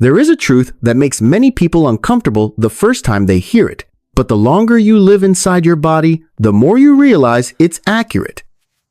There is a truth that makes many people uncomfortable the first time they hear it, but the longer you live inside your body, the more you realize it's accurate.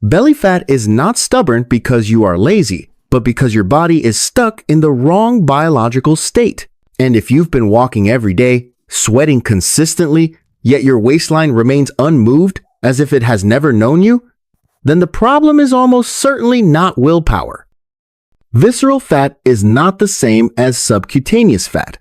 Belly fat is not stubborn because you are lazy, but because your body is stuck in the wrong biological state. And if you've been walking every day, sweating consistently, yet your waistline remains unmoved as if it has never known you, then the problem is almost certainly not willpower. Visceral fat is not the same as subcutaneous fat.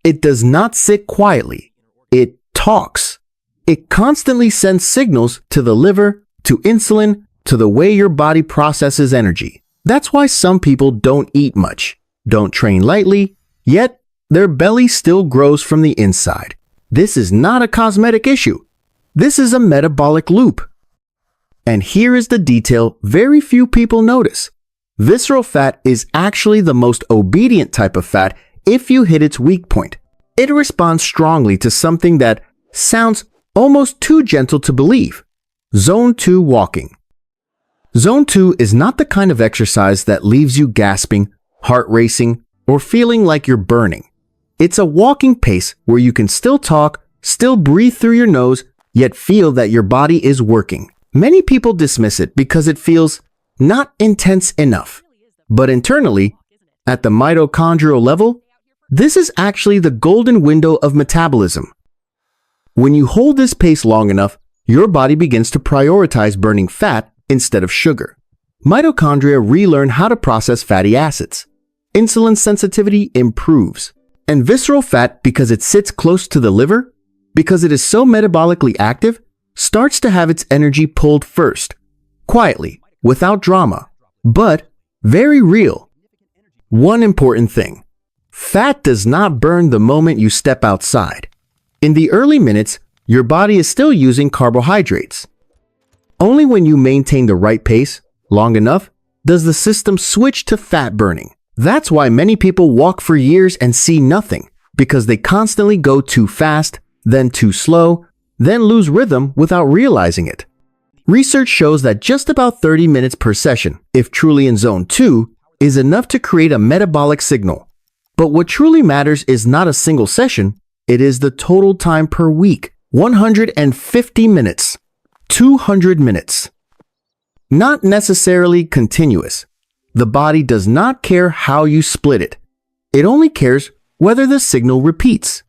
It does not sit quietly. It talks. It constantly sends signals to the liver, to insulin, to the way your body processes energy. That's why some people don't eat much, don't train lightly, yet their belly still grows from the inside. This is not a cosmetic issue. This is a metabolic loop. And here is the detail very few people notice. Visceral fat is actually the most obedient type of fat if you hit its weak point. It responds strongly to something that sounds almost too gentle to believe. Zone 2 walking. Zone 2 is not the kind of exercise that leaves you gasping, heart racing, or feeling like you're burning. It's a walking pace where you can still talk, still breathe through your nose, yet feel that your body is working. Many people dismiss it because it feels not intense enough. But internally, at the mitochondrial level, this is actually the golden window of metabolism. When you hold this pace long enough, your body begins to prioritize burning fat instead of sugar. Mitochondria relearn how to process fatty acids. Insulin sensitivity improves. And visceral fat, because it sits close to the liver, because it is so metabolically active, starts to have its energy pulled first, quietly, without drama, but very real. One important thing: fat does not burn the moment you step outside. In the early minutes, your body is still using carbohydrates. Only when you maintain the right pace, long enough, does the system switch to fat burning. That's why many people walk for years and see nothing, because they constantly go too fast, then too slow, then lose rhythm without realizing it. Research shows that just about 30 minutes per session, if truly in Zone 2, is enough to create a metabolic signal. But what truly matters is not a single session, it is the total time per week. 150 minutes. 200 minutes. Not necessarily continuous. The body does not care how you split it. It only cares whether the signal repeats.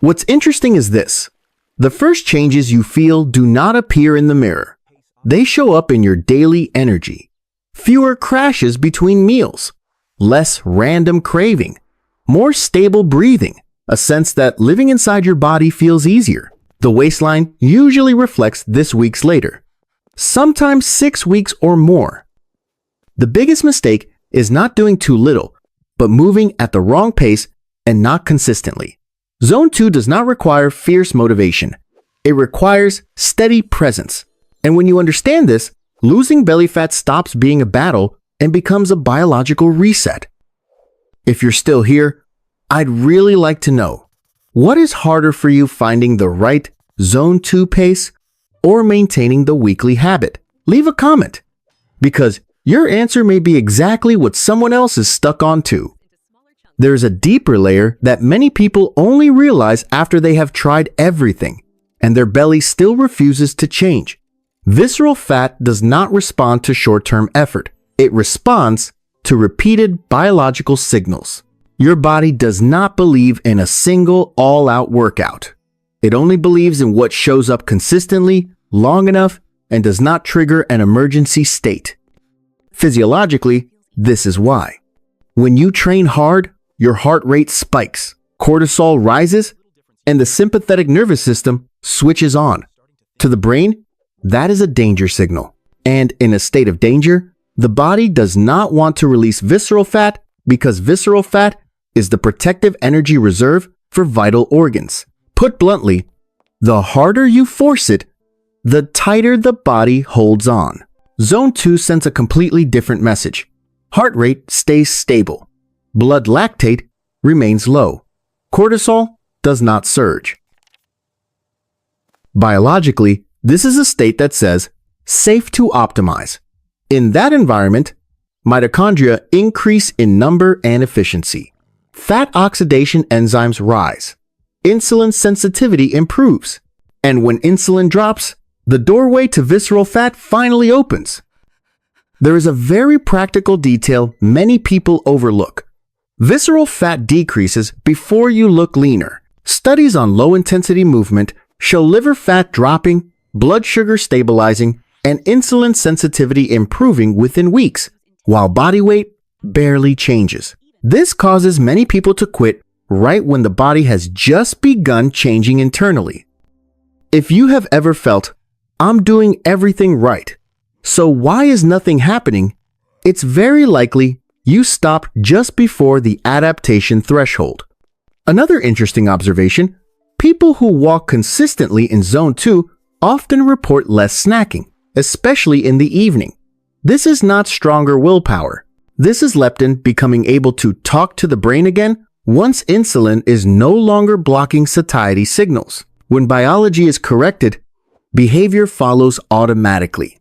What's interesting is this. The first changes you feel do not appear in the mirror. They show up in your daily energy. Fewer crashes between meals. Less random craving. More stable breathing. A sense that living inside your body feels easier. The waistline usually reflects this weeks later. Sometimes 6 weeks or more. The biggest mistake is not doing too little, but moving at the wrong pace and not consistently. Zone 2 does not require fierce motivation. It requires steady presence. And when you understand this, losing belly fat stops being a battle and becomes a biological reset. If you're still here, I'd really like to know, what is harder for you, finding the right Zone 2 pace or maintaining the weekly habit? Leave a comment, because your answer may be exactly what someone else is stuck on too. There's a deeper layer that many people only realize after they have tried everything, and their belly still refuses to change. Visceral fat does not respond to short-term effort. It responds to repeated biological signals. Your body does not believe in a single all-out workout. It only believes in what shows up consistently, long enough, and does not trigger an emergency state. Physiologically, this is why. When you train hard, your heart rate spikes, cortisol rises, and the sympathetic nervous system switches on. To the brain, that is a danger signal. And in a state of danger, the body does not want to release visceral fat because visceral fat is the protective energy reserve for vital organs. Put bluntly, the harder you force it, the tighter the body holds on. Zone 2 sends a completely different message. Heart rate stays stable. Blood lactate remains low. Cortisol does not surge. Biologically, this is a state that says, safe to optimize. In that environment, mitochondria increase in number and efficiency. fat oxidation enzymes rise. Insulin sensitivity improves. And when insulin drops, the doorway to visceral fat finally opens. There is a very practical detail many people overlook. Visceral fat decreases before you look leaner. Studies on low-intensity movement show liver fat dropping, blood sugar stabilizing, and insulin sensitivity improving within weeks, while body weight barely changes. This causes many people to quit right when the body has just begun changing internally. If you have ever felt, "I'm doing everything right, so why is nothing happening?" it's very likely you stopped just before the adaptation threshold. Another interesting observation, people who walk consistently in Zone 2 often report less snacking, especially in the evening. This is not stronger willpower. This is leptin becoming able to talk to the brain again once insulin is no longer blocking satiety signals. When biology is corrected, behavior follows automatically.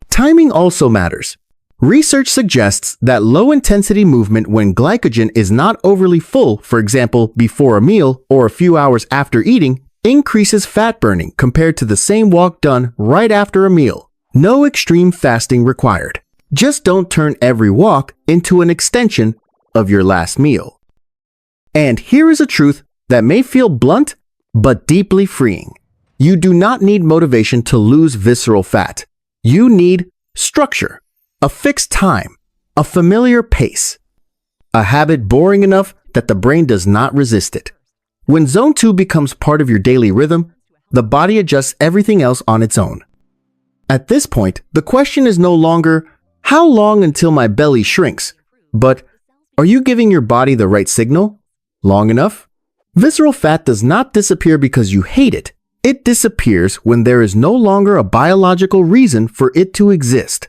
Timing also matters. Research suggests that low-intensity movement when glycogen is not overly full, for example, before a meal or a few hours after eating, increases fat burning compared to the same walk done right after a meal. No extreme fasting required. Just don't turn every walk into an extension of your last meal. And here is a truth that may feel blunt, but deeply freeing. You do not need motivation to lose visceral fat. You need structure, a fixed time, a familiar pace, a habit boring enough that the brain does not resist it. When Zone 2 becomes part of your daily rhythm, the body adjusts everything else on its own. At this point, the question is no longer, how long until my belly shrinks? But, are you giving your body the right signal? Long enough? Visceral fat does not disappear because you hate it. It disappears when there is no longer a biological reason for it to exist.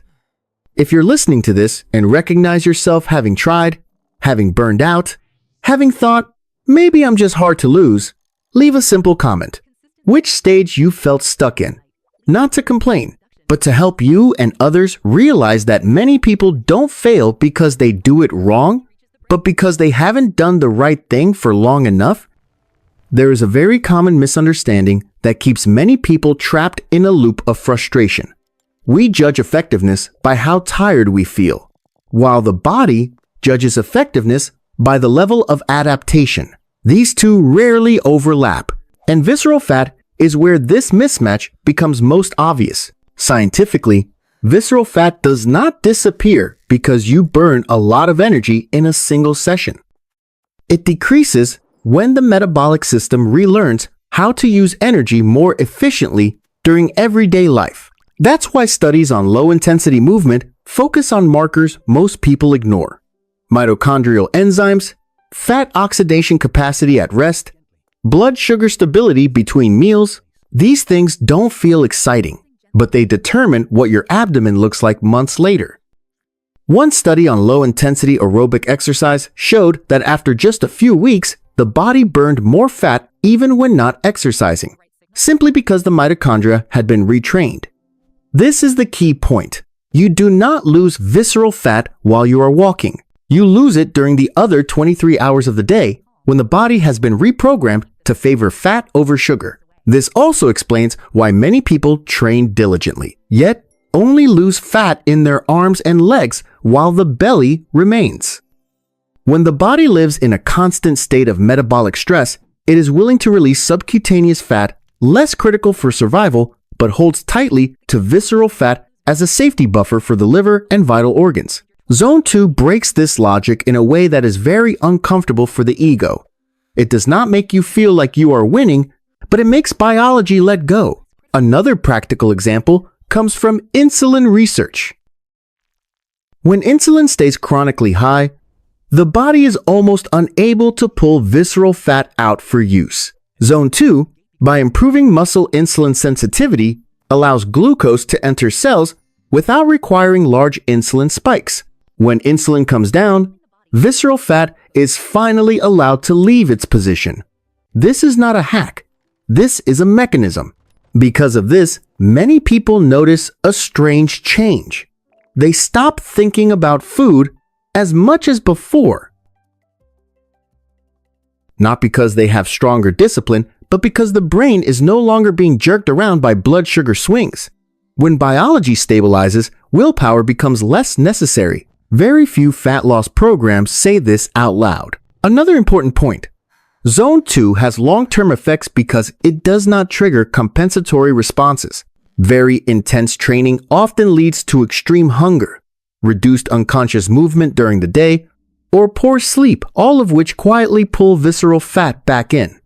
If you're listening to this and recognize yourself having tried, having burned out, having thought, maybe I'm just hard to lose, leave a simple comment. Which stage you felt stuck in? Not to complain, but to help you and others realize that many people don't fail because they do it wrong, but because they haven't done the right thing for long enough. There is a very common misunderstanding that keeps many people trapped in a loop of frustration. We judge effectiveness by how tired we feel, while the body judges effectiveness by the level of adaptation. These two rarely overlap, and visceral fat is where this mismatch becomes most obvious. Scientifically, visceral fat does not disappear because you burn a lot of energy in a single session. It decreases when the metabolic system relearns how to use energy more efficiently during everyday life. That's why studies on low-intensity movement focus on markers most people ignore: mitochondrial enzymes, fat oxidation capacity at rest, blood sugar stability between meals. These things don't feel exciting, but they determine what your abdomen looks like months later. One study on low-intensity aerobic exercise showed that after just a few weeks, the body burned more fat even when not exercising, simply because the mitochondria had been retrained. This is the key point. You do not lose visceral fat while you are walking. You lose it during the other 23 hours of the day when the body has been reprogrammed to favor fat over sugar. This also explains why many people train diligently, yet only lose fat in their arms and legs while the belly remains. When the body lives in a constant state of metabolic stress, it is willing to release subcutaneous fat, less critical for survival, but holds tightly to visceral fat as a safety buffer for the liver and vital organs. Zone 2 breaks this logic in a way that is very uncomfortable for the ego. It does not make you feel like you are winning, but it makes biology let go. Another practical example comes from insulin research. When insulin stays chronically high, the body is almost unable to pull visceral fat out for use. Zone 2, by improving muscle insulin sensitivity, allows glucose to enter cells without requiring large insulin spikes. When insulin comes down, visceral fat is finally allowed to leave its position. This is not a hack. This is a mechanism. Because of this, many people notice a strange change. They stop thinking about food as much as before. not because they have stronger discipline, but because the brain is no longer being jerked around by blood sugar swings. When biology stabilizes, willpower becomes less necessary. Very few fat loss programs say this out loud. Another important point. Zone 2 has long-term effects because it does not trigger compensatory responses. Very intense training often leads to extreme hunger, reduced unconscious movement during the day, or poor sleep, all of which quietly pull visceral fat back in.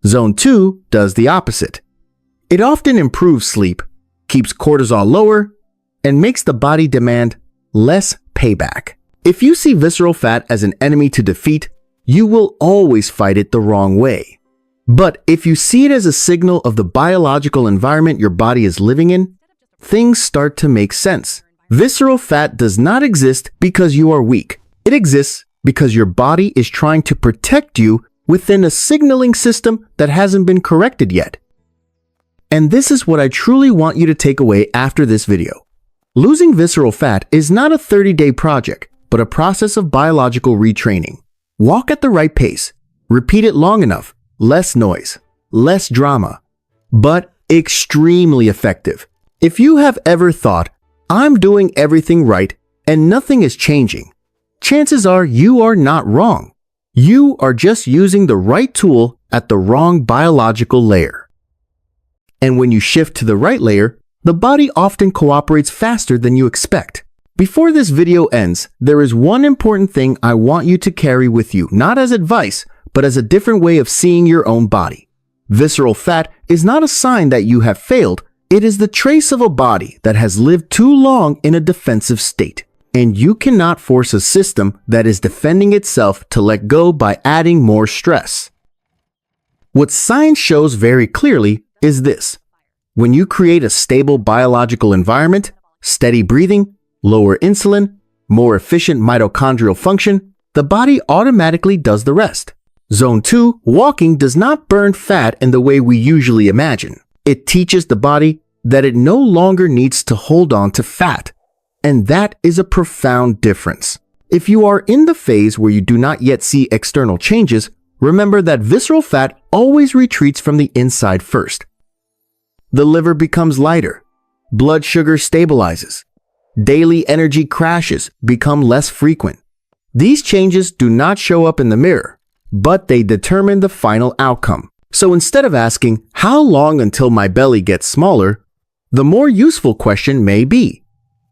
Zone 2 does the opposite. It often improves sleep, keeps cortisol lower, and makes the body demand less payback. If you see visceral fat as an enemy to defeat, you will always fight it the wrong way. But if you see it as a signal of the biological environment your body is living in, things start to make sense. Visceral fat does not exist because you are weak. It exists because your body is trying to protect you within a signaling system that hasn't been corrected yet. And this is what I truly want you to take away after this video. Losing visceral fat is not a 30-day project, but a process of biological retraining. Walk at the right pace. Repeat it long enough. Less noise, less drama, but extremely effective. If you have ever thought, I'm doing everything right and nothing is changing, chances are you are not wrong. You are just using the right tool at the wrong biological layer. And when you shift to the right layer, the body often cooperates faster than you expect. Before this video ends, there is one important thing I want you to carry with you, not as advice, but as a different way of seeing your own body. Visceral fat is not a sign that you have failed. It is the trace of a body that has lived too long in a defensive state. And you cannot force a system that is defending itself to let go by adding more stress. What science shows very clearly is this. When you create a stable biological environment, steady breathing, lower insulin, more efficient mitochondrial function, the body automatically does the rest. Zone 2, walking does not burn fat in the way we usually imagine. It teaches the body that it no longer needs to hold on to fat. And that is a profound difference. If you are in the phase where you do not yet see external changes, remember that visceral fat always retreats from the inside first. The liver becomes lighter. Blood sugar stabilizes. Daily energy crashes become less frequent. These changes do not show up in the mirror, but they determine the final outcome. So instead of asking, how long until my belly gets smaller, the more useful question may be,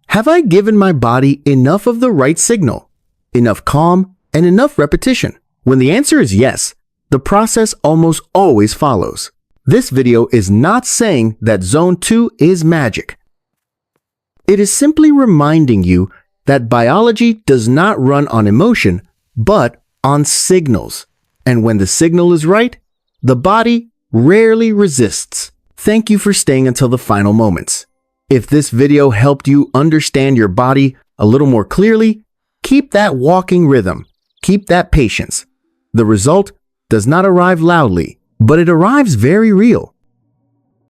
have I given my body enough of the right signal, enough calm, and enough repetition? When the answer is yes, the process almost always follows. This video is not saying that Zone 2 is magic. It is simply reminding you that biology does not run on emotion, but on signals. And when the signal is right, the body rarely resists. Thank you for staying until the final moments. If this video helped you understand your body a little more clearly, keep that walking rhythm. Keep that patience. The result does not arrive loudly, but it arrives very real.